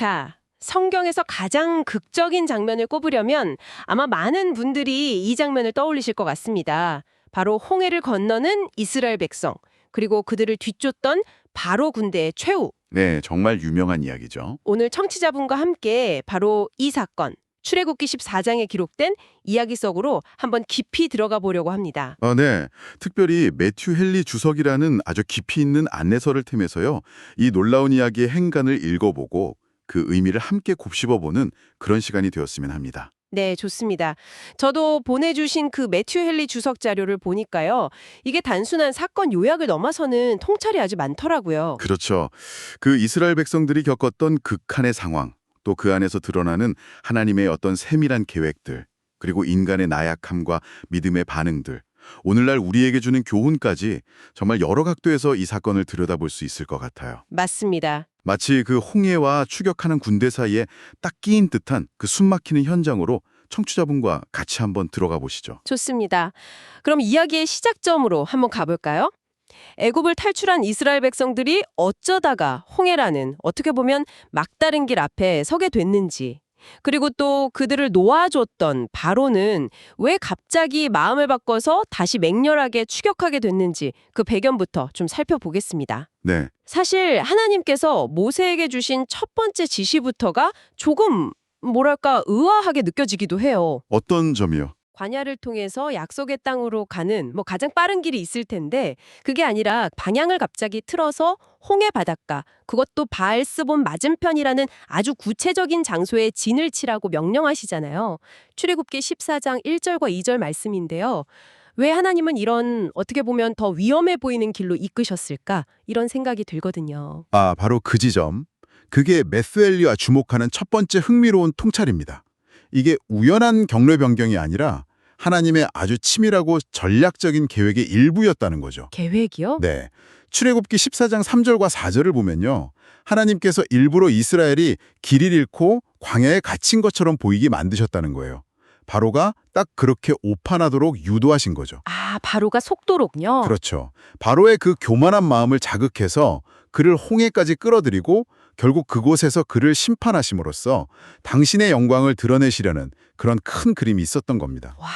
자, 성경에서 가장 극적인 장면을 꼽으려면 아마 많은 분들이 이 장면을 떠올리실 것 같습니다. 바로 홍해를 건너는 이스라엘 백성, 그리고 그들을 뒤쫓던 바로 군대의 최후. 네, 정말 유명한 이야기죠. 오늘 청취자분과 함께 바로 이 사건, 출애굽기 14장에 기록된 이야기 속으로 한번 깊이 들어가 보려고 합니다. 네. 특별히 매튜 헨리 주석이라는 아주 깊이 있는 안내서를 틈에서요. 이 놀라운 이야기의 행간을 읽어보고 그 의미를 함께 곱씹어보는 그런 시간이 되었으면 합니다. 네, 좋습니다. 저도 보내주신 그 매튜 헨리 주석 자료를 보니까요. 이게 단순한 사건 요약을 넘어서는 통찰이 아주 많더라고요. 그렇죠. 그 이스라엘 백성들이 겪었던 극한의 상황, 또 그 안에서 드러나는 하나님의 어떤 세밀한 계획들, 그리고 인간의 나약함과 믿음의 반응들, 오늘날 우리에게 주는 교훈까지 정말 여러 각도에서 이 사건을 들여다볼 수 있을 것 같아요. 맞습니다. 마치 그 홍해와 추격하는 군대 사이에 딱 끼인 듯한 그 숨막히는 현장으로 청취자분과 같이 한번 들어가 보시죠. 좋습니다. 그럼 이야기의 시작점으로 한번 가볼까요? 애굽을 탈출한 이스라엘 백성들이 어쩌다가 홍해라는 어떻게 보면 막다른 길 앞에 서게 됐는지, 그리고 또 그들을 놓아줬던 바로는 왜 갑자기 마음을 바꿔서 다시 맹렬하게 추격하게 됐는지 그 배경부터 좀 살펴보겠습니다. 네, 사실 하나님께서 모세에게 주신 첫 번째 지시부터가 조금 뭐랄까 의아하게 느껴지기도 해요. 어떤 점이요? 광야를 통해서 약속의 땅으로 가는 가장 빠른 길이 있을 텐데 그게 아니라 방향을 갑자기 틀어서 홍해 바닷가, 그것도 바알스본 맞은편이라는 아주 구체적인 장소에 진을 치라고 명령하시잖아요. 출애굽기 14장 1절과 2절 말씀인데요. 왜 하나님은 이런 어떻게 보면 더 위험해 보이는 길로 이끄셨을까? 이런 생각이 들거든요. 바로 그 지점. 그게 매스웰리와 주목하는 첫 번째 흥미로운 통찰입니다. 이게 우연한 경로 변경이 아니라 하나님의 아주 치밀하고 전략적인 계획의 일부였다는 거죠. 계획이요? 네. 출애굽기 14장 3절과 4절을 보면요. 하나님께서 일부러 이스라엘이 길을 잃고 광야에 갇힌 것처럼 보이게 만드셨다는 거예요. 바로가 딱 그렇게 오판하도록 유도하신 거죠. 바로가 속도록요? 그렇죠. 바로의 그 교만한 마음을 자극해서 그를 홍해까지 끌어들이고 결국 그곳에서 그를 심판하심으로써 당신의 영광을 드러내시려는 그런 큰 그림이 있었던 겁니다. 와,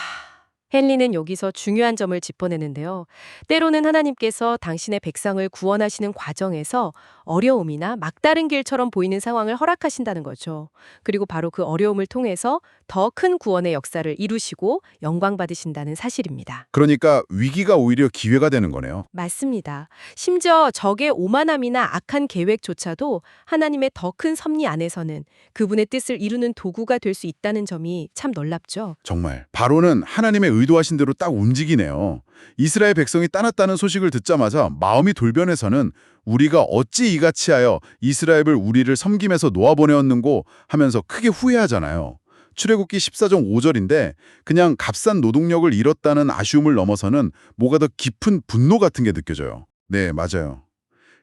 헨리는 여기서 중요한 점을 짚어내는데요. 때로는 하나님께서 당신의 백성을 구원하시는 과정에서 어려움이나 막다른 길처럼 보이는 상황을 허락하신다는 거죠. 그리고 바로 그 어려움을 통해서 더 큰 구원의 역사를 이루시고 영광 받으신다는 사실입니다. 그러니까 위기가 오히려 기회가 되는 거네요. 맞습니다. 심지어 적의 오만함이나 악한 계획조차도 하나님의 더 큰 섭리 안에서는 그분의 뜻을 이루는 도구가 될 수 있다는 점이 참 놀랍죠. 정말 바로는 하나님의 의도하신 대로 딱 움직이네요. 이스라엘 백성이 떠났다는 소식을 듣자마자 마음이 돌변해서는 우리가 어찌 이같이 하여 이스라엘을 우리를 섬김에서 놓아보내었는고 하면서 크게 후회하잖아요. 출애굽기 14장 5절인데 그냥 값싼 노동력을 잃었다는 아쉬움을 넘어서는 뭐가 더 깊은 분노 같은 게 느껴져요. 네, 맞아요.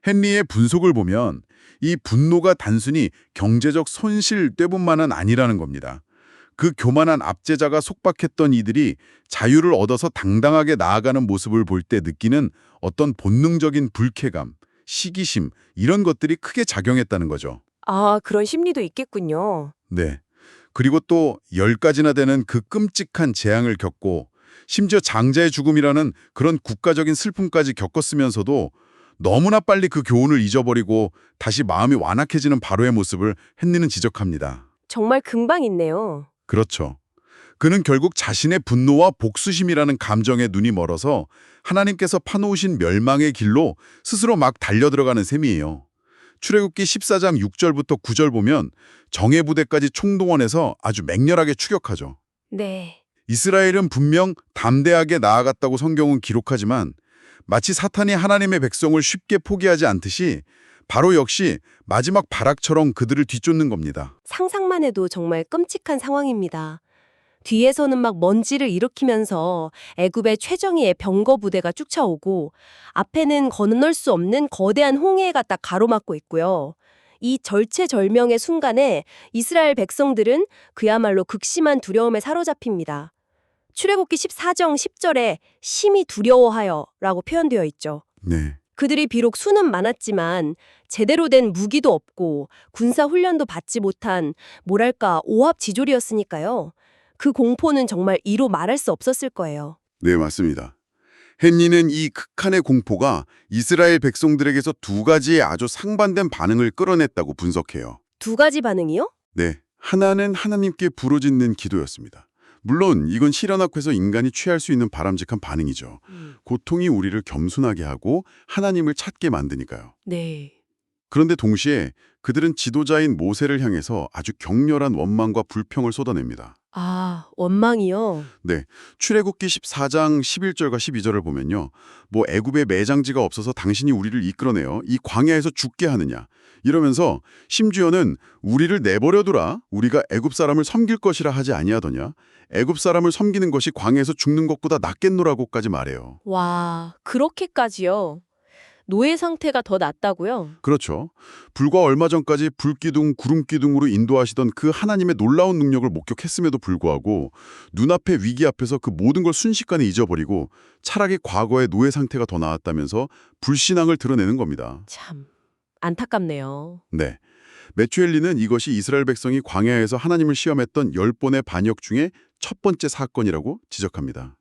헨리의 분석을 보면 이 분노가 단순히 경제적 손실 때문만은 아니라는 겁니다. 그 교만한 압제자가 속박했던 이들이 자유를 얻어서 당당하게 나아가는 모습을 볼 때 느끼는 어떤 본능적인 불쾌감, 시기심 이런 것들이 크게 작용했다는 거죠. 그런 심리도 있겠군요. 네. 그리고 또 10가지나 되는 그 끔찍한 재앙을 겪고 심지어 장자의 죽음이라는 그런 국가적인 슬픔까지 겪었으면서도 너무나 빨리 그 교훈을 잊어버리고 다시 마음이 완악해지는 바로의 모습을 헨리는 지적합니다. 정말 금방 있네요. 그렇죠. 그는 결국 자신의 분노와 복수심이라는 감정에 눈이 멀어서 하나님께서 파놓으신 멸망의 길로 스스로 막 달려들어가는 셈이에요. 출애굽기 14장 6절부터 9절 보면 정예 부대까지 총동원해서 아주 맹렬하게 추격하죠. 네. 이스라엘은 분명 담대하게 나아갔다고 성경은 기록하지만 마치 사탄이 하나님의 백성을 쉽게 포기하지 않듯이 바로 역시 마지막 발악처럼 그들을 뒤쫓는 겁니다. 상상만 해도 정말 끔찍한 상황입니다. 뒤에서는 막 먼지를 일으키면서 애굽의 최정예의 병거 부대가 쫓아오고 앞에는 건널 수 없는 거대한 홍해가 딱 가로막고 있고요. 이 절체절명의 순간에 이스라엘 백성들은 그야말로 극심한 두려움에 사로잡힙니다. 출애굽기 14장 10절에 심히 두려워하여 라고 표현되어 있죠. 네. 그들이 비록 수는 많았지만 제대로 된 무기도 없고 군사 훈련도 받지 못한 뭐랄까 오합지졸이었으니까요. 그 공포는 정말 이로 말할 수 없었을 거예요. 네, 맞습니다. 헨리는 이 극한의 공포가 이스라엘 백성들에게서 두 가지의 아주 상반된 반응을 끌어냈다고 분석해요. 두 가지 반응이요? 네, 하나는 하나님께 부르짖는 기도였습니다. 물론 이건 실현 앞에서 인간이 취할 수 있는 바람직한 반응이죠. 고통이 우리를 겸손하게 하고 하나님을 찾게 만드니까요. 네. 그런데 동시에 그들은 지도자인 모세를 향해서 아주 격렬한 원망과 불평을 쏟아냅니다. 아, 원망이요? 네, 출애굽기 14장 11절과 12절을 보면요. 뭐 애굽에 매장지가 없어서 당신이 우리를 이끌어내어 이 광야에서 죽게 하느냐. 이러면서 심지어는 우리를 내버려두라. 우리가 애굽 사람을 섬길 것이라 하지 아니하더냐. 애굽 사람을 섬기는 것이 광야에서 죽는 것보다 낫겠노라고까지 말해요. 와, 그렇게까지요? 노예 상태가 더 낫다고요? 그렇죠. 불과 얼마 전까지 불기둥, 구름기둥으로 인도하시던 그 하나님의 놀라운 능력을 목격했음에도 불구하고 눈앞의 위기 앞에서 그 모든 걸 순식간에 잊어버리고 차라리 과거의 노예 상태가 더 나았다면서 불신앙을 드러내는 겁니다. 참, 안타깝네요. 네. 메추엘리는 이것이 이스라엘 백성이 광야에서 하나님을 시험했던 10번의 반역 중에 첫 번째 사건이라고 지적합니다.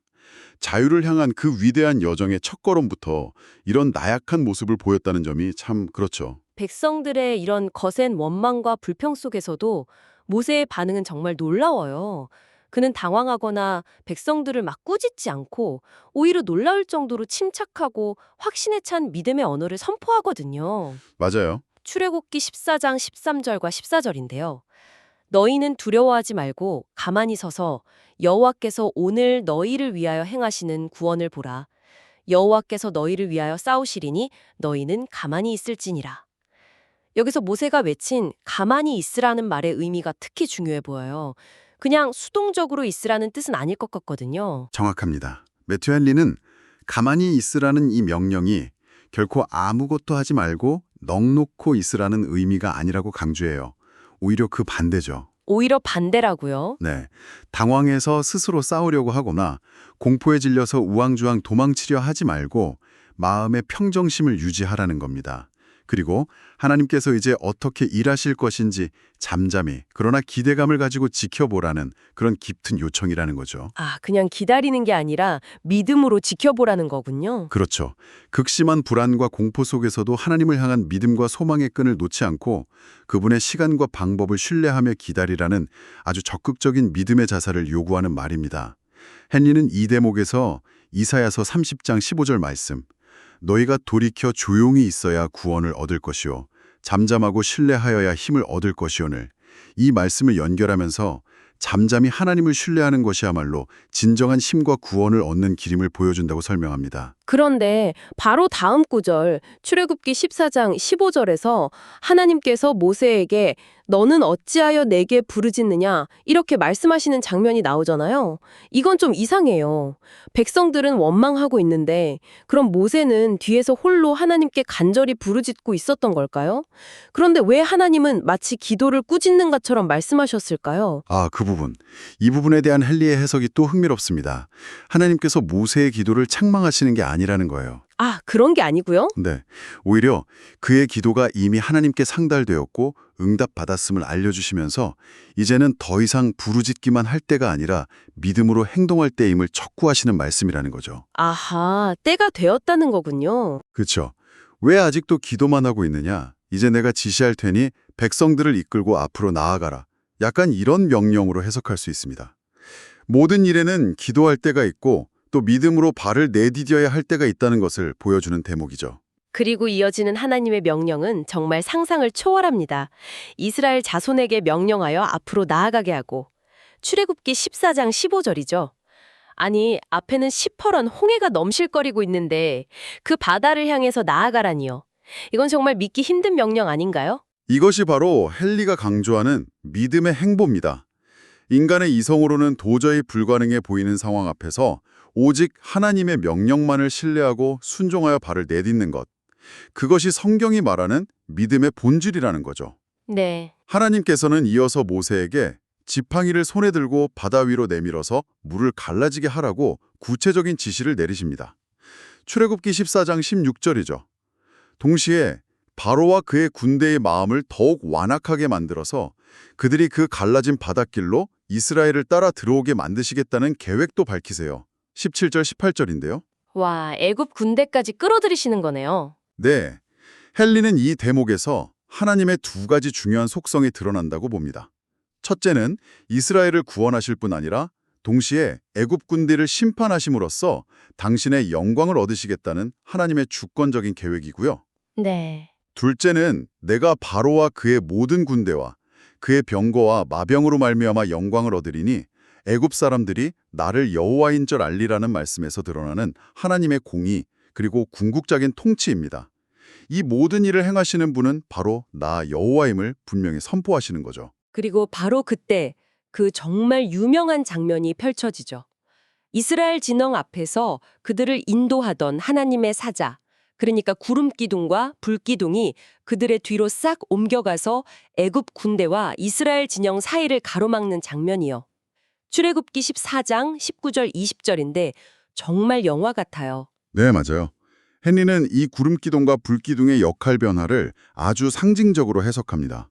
자유를 향한 그 위대한 여정의 첫걸음부터 이런 나약한 모습을 보였다는 점이 참 그렇죠. 백성들의 이런 거센 원망과 불평 속에서도 모세의 반응은 정말 놀라워요. 그는 당황하거나 백성들을 막 꾸짖지 않고 오히려 놀라울 정도로 침착하고 확신에 찬 믿음의 언어를 선포하거든요. 맞아요. 출애굽기 14장 13절과 14절인데요. 너희는 두려워하지 말고 가만히 서서 여호와께서 오늘 너희를 위하여 행하시는 구원을 보라. 여호와께서 너희를 위하여 싸우시리니 너희는 가만히 있을지니라. 여기서 모세가 외친 가만히 있으라는 말의 의미가 특히 중요해 보여요. 그냥 수동적으로 있으라는 뜻은 아닐 것 같거든요. 정확합니다. 매튜 헨리는 가만히 있으라는 이 명령이 결코 아무것도 하지 말고 넋놓고 있으라는 의미가 아니라고 강조해요. 오히려 그 반대죠. 오히려 반대라고요? 네, 당황해서 스스로 싸우려고 하거나 공포에 질려서 우왕좌왕 도망치려 하지 말고 마음의 평정심을 유지하라는 겁니다. 그리고 하나님께서 이제 어떻게 일하실 것인지 잠잠히 그러나 기대감을 가지고 지켜보라는 그런 깊은 요청이라는 거죠. 아, 그냥 기다리는 게 아니라 믿음으로 지켜보라는 거군요. 그렇죠. 극심한 불안과 공포 속에서도 하나님을 향한 믿음과 소망의 끈을 놓지 않고 그분의 시간과 방법을 신뢰하며 기다리라는 아주 적극적인 믿음의 자세를 요구하는 말입니다. 헨리는 이 대목에서 이사야서 30장 15절 말씀 너희가 돌이켜 조용히 있어야 구원을 얻을 것이요 잠잠하고 신뢰하여야 힘을 얻을 것이오늘 이 말씀을 연결하면서 잠잠히 하나님을 신뢰하는 것이야말로 진정한 힘과 구원을 얻는 길임을 보여준다고 설명합니다. 그런데 바로 다음 구절 출애굽기 14장 15절에서 하나님께서 모세에게 너는 어찌하여 내게 부르짖느냐 이렇게 말씀하시는 장면이 나오잖아요. 이건 좀 이상해요. 백성들은 원망하고 있는데 그럼 모세는 뒤에서 홀로 하나님께 간절히 부르짖고 있었던 걸까요? 그런데 왜 하나님은 마치 기도를 꾸짖는 것처럼 말씀하셨을까요? 그 부분. 이 부분에 대한 헨리의 해석이 또 흥미롭습니다. 하나님께서 모세의 기도를 책망하시는 게 아니라는 거예요. 아, 그런 게 아니고요? 네, 오히려 그의 기도가 이미 하나님께 상달되었고 응답받았음을 알려주시면서 이제는 더 이상 부르짖기만 할 때가 아니라 믿음으로 행동할 때임을 촉구하시는 말씀이라는 거죠. 아하, 때가 되었다는 거군요. 그렇죠. 왜 아직도 기도만 하고 있느냐? 이제 내가 지시할 테니 백성들을 이끌고 앞으로 나아가라. 약간 이런 명령으로 해석할 수 있습니다. 모든 일에는 기도할 때가 있고 또 믿음으로 발을 내디뎌야 할 때가 있다는 것을 보여주는 대목이죠. 그리고 이어지는 하나님의 명령은 정말 상상을 초월합니다. 이스라엘 자손에게 명령하여 앞으로 나아가게 하고 출애굽기 14장 15절이죠. 아니, 앞에는 시퍼런 홍해가 넘실거리고 있는데 그 바다를 향해서 나아가라니요. 이건 정말 믿기 힘든 명령 아닌가요? 이것이 바로 헨리가 강조하는 믿음의 행보입니다. 인간의 이성으로는 도저히 불가능해 보이는 상황 앞에서 오직 하나님의 명령만을 신뢰하고 순종하여 발을 내딛는 것. 그것이 성경이 말하는 믿음의 본질이라는 거죠. 네. 하나님께서는 이어서 모세에게 지팡이를 손에 들고 바다 위로 내밀어서 물을 갈라지게 하라고 구체적인 지시를 내리십니다. 출애굽기 14장 16절이죠. 동시에 바로와 그의 군대의 마음을 더욱 완악하게 만들어서 그들이 그 갈라진 바닷길로 이스라엘을 따라 들어오게 만드시겠다는 계획도 밝히세요. 17절, 18절인데요. 와, 애굽 군대까지 끌어들이시는 거네요. 네, 헨리는 이 대목에서 하나님의 두 가지 중요한 속성이 드러난다고 봅니다. 첫째는 이스라엘을 구원하실 뿐 아니라 동시에 애굽 군대를 심판하심으로써 당신의 영광을 얻으시겠다는 하나님의 주권적인 계획이고요. 네. 둘째는 내가 바로와 그의 모든 군대와 그의 병거와 마병으로 말미암아 영광을 얻으리니 애굽 사람들이 나를 여호와인 줄 알리라는 말씀에서 드러나는 하나님의 공의 그리고 궁극적인 통치입니다. 이 모든 일을 행하시는 분은 바로 나 여호와임을 분명히 선포하시는 거죠. 그리고 바로 그때 그 정말 유명한 장면이 펼쳐지죠. 이스라엘 진영 앞에서 그들을 인도하던 하나님의 사자, 그러니까 구름기둥과 불기둥이 그들의 뒤로 싹 옮겨가서 애굽 군대와 이스라엘 진영 사이를 가로막는 장면이요. 출애굽기 14장 19절 20절인데 정말 영화 같아요. 네, 맞아요. 헨리는 이 구름기둥과 불기둥의 역할 변화를 아주 상징적으로 해석합니다.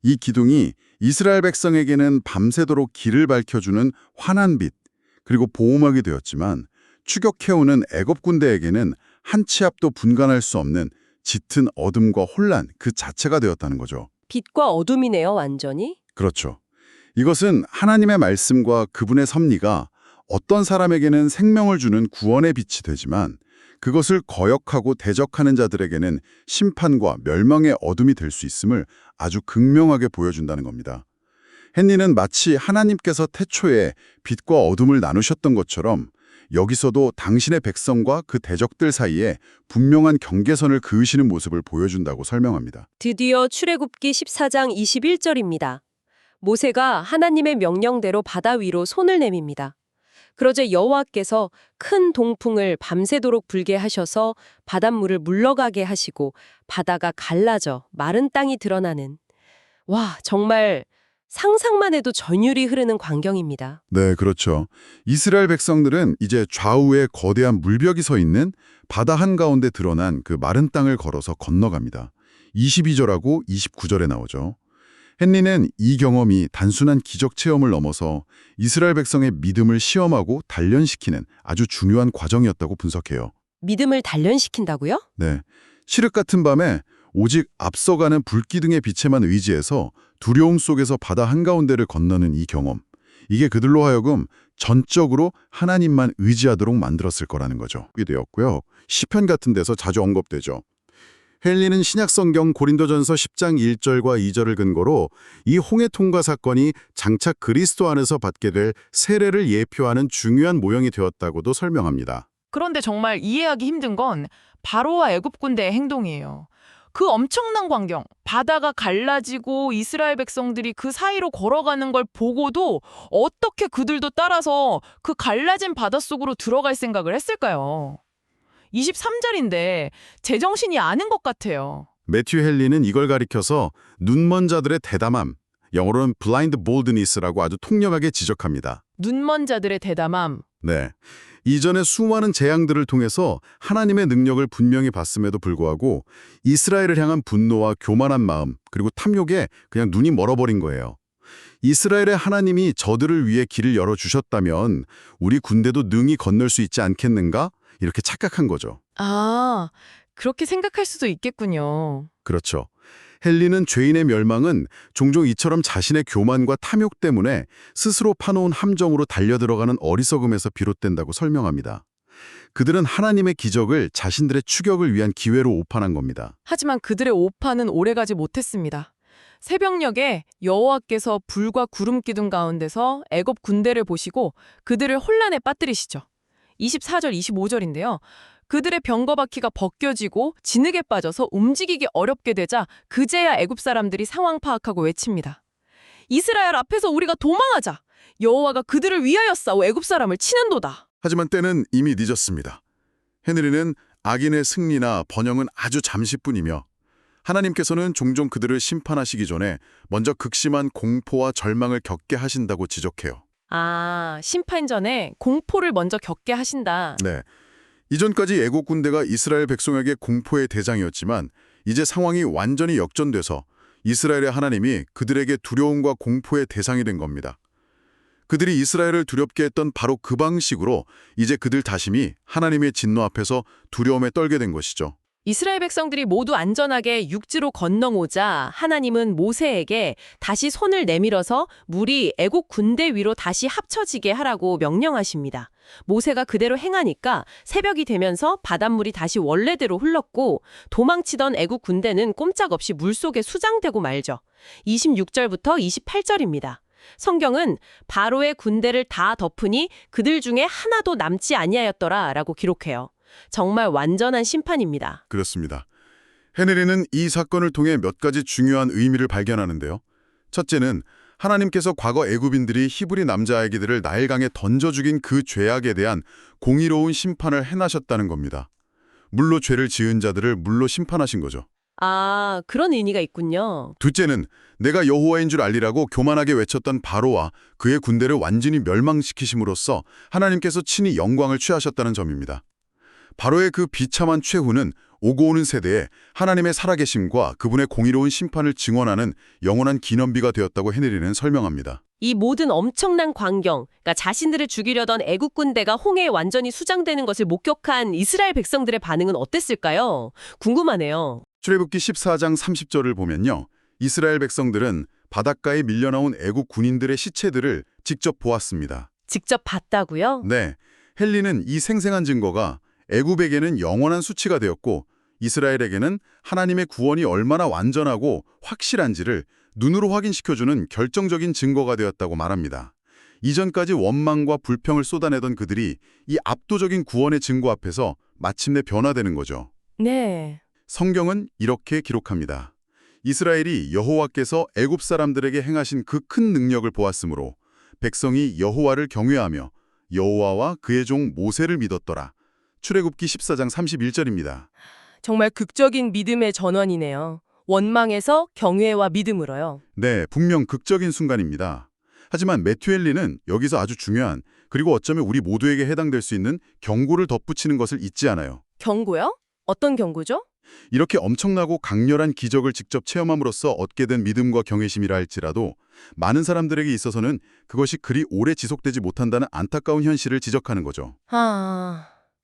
이 기둥이 이스라엘 백성에게는 밤새도록 길을 밝혀주는 환한 빛, 그리고 보호막이 되었지만 추격해오는 애굽 군대에게는 한 치 앞도 분간할 수 없는 짙은 어둠과 혼란 그 자체가 되었다는 거죠. 빛과 어둠이네요, 완전히. 그렇죠. 이것은 하나님의 말씀과 그분의 섭리가 어떤 사람에게는 생명을 주는 구원의 빛이 되지만 그것을 거역하고 대적하는 자들에게는 심판과 멸망의 어둠이 될 수 있음을 아주 극명하게 보여준다는 겁니다. 헨리는 마치 하나님께서 태초에 빛과 어둠을 나누셨던 것처럼 여기서도 당신의 백성과 그 대적들 사이에 분명한 경계선을 그으시는 모습을 보여준다고 설명합니다. 드디어 출애굽기 14장 21절입니다. 모세가 하나님의 명령대로 바다 위로 손을 내밉니다. 그러자 여호와께서 큰 동풍을 밤새도록 불게 하셔서 바닷물을 물러가게 하시고 바다가 갈라져 마른 땅이 드러나는, 와, 정말 상상만 해도 전율이 흐르는 광경입니다. 네, 그렇죠. 이스라엘 백성들은 이제 좌우에 거대한 물벽이 서 있는 바다 한가운데 드러난 그 마른 땅을 걸어서 건너갑니다. 22절하고 29절에 나오죠. 헨리는 이 경험이 단순한 기적 체험을 넘어서 이스라엘 백성의 믿음을 시험하고 단련시키는 아주 중요한 과정이었다고 분석해요. 믿음을 단련시킨다고요? 네, 칠흑 같은 밤에 오직 앞서가는 불기둥의 빛에만 의지해서 두려움 속에서 바다 한가운데를 건너는 이 경험. 이게 그들로 하여금 전적으로 하나님만 의지하도록 만들었을 거라는 거죠. 이게 되었고요. 시편 같은 데서 자주 언급되죠. 헨리는 신약성경 고린도전서 10장 1절과 2절을 근거로 이 홍해 통과 사건이 장차 그리스도 안에서 받게 될 세례를 예표하는 중요한 모형이 되었다고도 설명합니다. 그런데 정말 이해하기 힘든 건 바로와 애굽 군대의 행동이에요. 그 엄청난 광경, 바다가 갈라지고 이스라엘 백성들이 그 사이로 걸어가는 걸 보고도 어떻게 그들도 따라서 그 갈라진 바닷속으로 들어갈 생각을 했을까요? 23절인데 제정신이 아닌 것 같아요. 매튜 헨리는 이걸 가리켜서 눈먼 자들의 대담함, 영어로는 blind boldness라고 아주 통념하게 지적합니다. 눈먼 자들의 대담함. 네, 이전의 수많은 재앙들을 통해서 하나님의 능력을 분명히 봤음에도 불구하고 이스라엘을 향한 분노와 교만한 마음 그리고 탐욕에 그냥 눈이 멀어버린 거예요. 이스라엘의 하나님이 저들을 위해 길을 열어주셨다면 우리 군대도 능히 건널 수 있지 않겠는가? 이렇게 착각한 거죠. 아, 그렇게 생각할 수도 있겠군요. 그렇죠. 헨리는 죄인의 멸망은 종종 이처럼 자신의 교만과 탐욕 때문에 스스로 파놓은 함정으로 달려들어가는 어리석음에서 비롯된다고 설명합니다. 그들은 하나님의 기적을 자신들의 추격을 위한 기회로 오판한 겁니다. 하지만 그들의 오판은 오래가지 못했습니다. 새벽녘에 여호와께서 불과 구름 기둥 가운데서 애굽 군대를 보시고 그들을 혼란에 빠뜨리시죠. 24절, 25절인데요. 그들의 병거바퀴가 벗겨지고 진흙에 빠져서 움직이기 어렵게 되자 그제야 애굽 사람들이 상황 파악하고 외칩니다. 이스라엘 앞에서 우리가 도망하자. 여호와가 그들을 위하여 싸워 애굽 사람을 치는도다. 하지만 때는 이미 늦었습니다. 헨리는 악인의 승리나 번영은 아주 잠시뿐이며 하나님께서는 종종 그들을 심판하시기 전에 먼저 극심한 공포와 절망을 겪게 하신다고 지적해요. 아, 심판 전에 공포를 먼저 겪게 하신다. 네, 이전까지 애국 군대가 이스라엘 백성에게 공포의 대상이었지만 이제 상황이 완전히 역전돼서 이스라엘의 하나님이 그들에게 두려움과 공포의 대상이 된 겁니다. 그들이 이스라엘을 두렵게 했던 바로 그 방식으로 이제 그들 자신이 하나님의 진노 앞에서 두려움에 떨게 된 것이죠. 이스라엘 백성들이 모두 안전하게 육지로 건너오자 하나님은 모세에게 다시 손을 내밀어서 물이 애국 군대 위로 다시 합쳐지게 하라고 명령하십니다. 모세가 그대로 행하니까 새벽이 되면서 바닷물이 다시 원래대로 흘렀고 도망치던 애국 군대는 꼼짝없이 물속에 수장되고 말죠. 26절부터 28절입니다. 성경은 바로의 군대를 다 덮으니 그들 중에 하나도 남지 아니하였더라라고 기록해요. 정말 완전한 심판입니다. 그렇습니다. 헤네리는 이 사건을 통해 몇 가지 중요한 의미를 발견하는데요. 첫째는 하나님께서 과거 애굽인들이 히브리 남자아기들을 나일강에 던져 죽인 그 죄악에 대한 공의로운 심판을 해나셨다는 겁니다. 물로 죄를 지은 자들을 물로 심판하신 거죠. 아, 그런 의미가 있군요. 둘째는 내가 여호와인 줄 알리라고 교만하게 외쳤던 바로와 그의 군대를 완전히 멸망시키심으로써 하나님께서 친히 영광을 취하셨다는 점입니다. 바로의 그 비참한 최후는 오고 오는 세대에 하나님의 살아계심과 그분의 공의로운 심판을 증언하는 영원한 기념비가 되었다고 헤네리는 설명합니다. 이 모든 엄청난 광경, 그러니까 자신들을 죽이려던 애국 군대가 홍해에 완전히 수장되는 것을 목격한 이스라엘 백성들의 반응은 어땠을까요? 궁금하네요. 출애굽기 14장 30절을 보면요. 이스라엘 백성들은 바닷가에 밀려나온 애국 군인들의 시체들을 직접 보았습니다. 직접 봤다고요? 네, 헬리는 이 생생한 증거가 애굽에게는 영원한 수치가 되었고 이스라엘에게는 하나님의 구원이 얼마나 완전하고 확실한지를 눈으로 확인시켜주는 결정적인 증거가 되었다고 말합니다. 이전까지 원망과 불평을 쏟아내던 그들이 이 압도적인 구원의 증거 앞에서 마침내 변화되는 거죠. 네. 성경은 이렇게 기록합니다. 이스라엘이 여호와께서 애굽 사람들에게 행하신 그 큰 능력을 보았으므로 백성이 여호와를 경외하며 여호와와 그의 종 모세를 믿었더라. 출애굽기 14장 31절입니다. 정말 극적인 믿음의 전환이네요. 원망에서 경외와 믿음으로요. 네, 분명 극적인 순간입니다. 하지만 매튜 헬리는 여기서 아주 중요한 그리고 어쩌면 우리 모두에게 해당될 수 있는 경고를 덧붙이는 것을 잊지 않아요. 경고요? 어떤 경고죠? 이렇게 엄청나고 강렬한 기적을 직접 체험함으로써 얻게 된 믿음과 경외심이라 할지라도 많은 사람들에게 있어서는 그것이 그리 오래 지속되지 못한다는 안타까운 현실을 지적하는 거죠.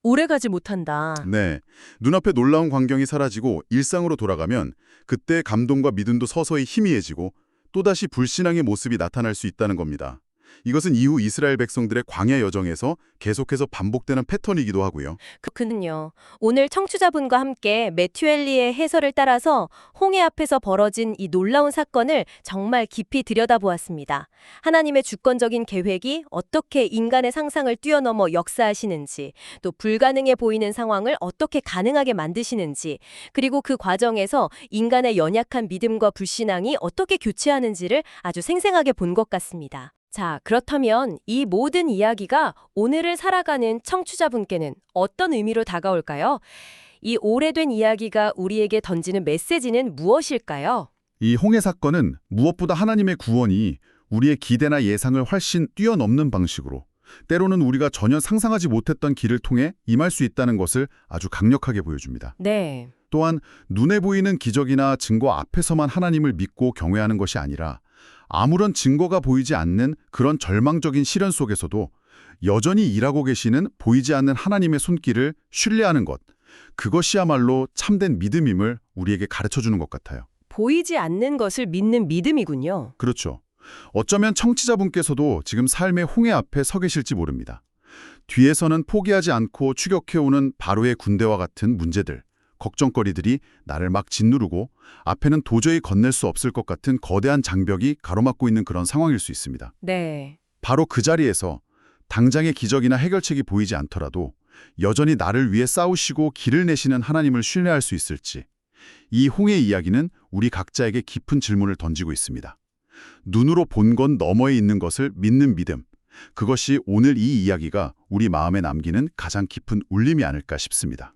오래가지 못한다. 네, 눈앞에 놀라운 광경이 사라지고 일상으로 돌아가면 그때 감동과 믿음도 서서히 희미해지고 또다시 불신앙의 모습이 나타날 수 있다는 겁니다. 이것은 이후 이스라엘 백성들의 광야 여정에서 계속해서 반복되는 패턴이기도 하고요. 그렇군요. 오늘 청취자분과 함께 매튜 헬리의 해설을 따라서 홍해 앞에서 벌어진 이 놀라운 사건을 정말 깊이 들여다보았습니다. 하나님의 주권적인 계획이 어떻게 인간의 상상을 뛰어넘어 역사하시는지, 또 불가능해 보이는 상황을 어떻게 가능하게 만드시는지, 그리고 그 과정에서 인간의 연약한 믿음과 불신앙이 어떻게 교체하는지를 아주 생생하게 본 것 같습니다. 자, 그렇다면 이 모든 이야기가 오늘을 살아가는 청취자분께는 어떤 의미로 다가올까요? 이 오래된 이야기가 우리에게 던지는 메시지는 무엇일까요? 이 홍해 사건은 무엇보다 하나님의 구원이 우리의 기대나 예상을 훨씬 뛰어넘는 방식으로 때로는 우리가 전혀 상상하지 못했던 길을 통해 임할 수 있다는 것을 아주 강력하게 보여줍니다. 네. 또한 눈에 보이는 기적이나 증거 앞에서만 하나님을 믿고 경외하는 것이 아니라 아무런 증거가 보이지 않는 그런 절망적인 시련 속에서도 여전히 일하고 계시는 보이지 않는 하나님의 손길을 신뢰하는 것, 그것이야말로 참된 믿음임을 우리에게 가르쳐주는 것 같아요. 보이지 않는 것을 믿는 믿음이군요. 그렇죠. 어쩌면 청취자분께서도 지금 삶의 홍해 앞에 서 계실지 모릅니다. 뒤에서는 포기하지 않고 추격해오는 바로의 군대와 같은 문제들, 걱정거리들이 나를 막 짓누르고 앞에는 도저히 건넬 수 없을 것 같은 거대한 장벽이 가로막고 있는 그런 상황일 수 있습니다. 네. 바로 그 자리에서 당장의 기적이나 해결책이 보이지 않더라도 여전히 나를 위해 싸우시고 길을 내시는 하나님을 신뢰할 수 있을지, 이 홍해 이야기는 우리 각자에게 깊은 질문을 던지고 있습니다. 눈으로 본 건 너머에 있는 것을 믿는 믿음, 그것이 오늘 이 이야기가 우리 마음에 남기는 가장 깊은 울림이 아닐까 싶습니다.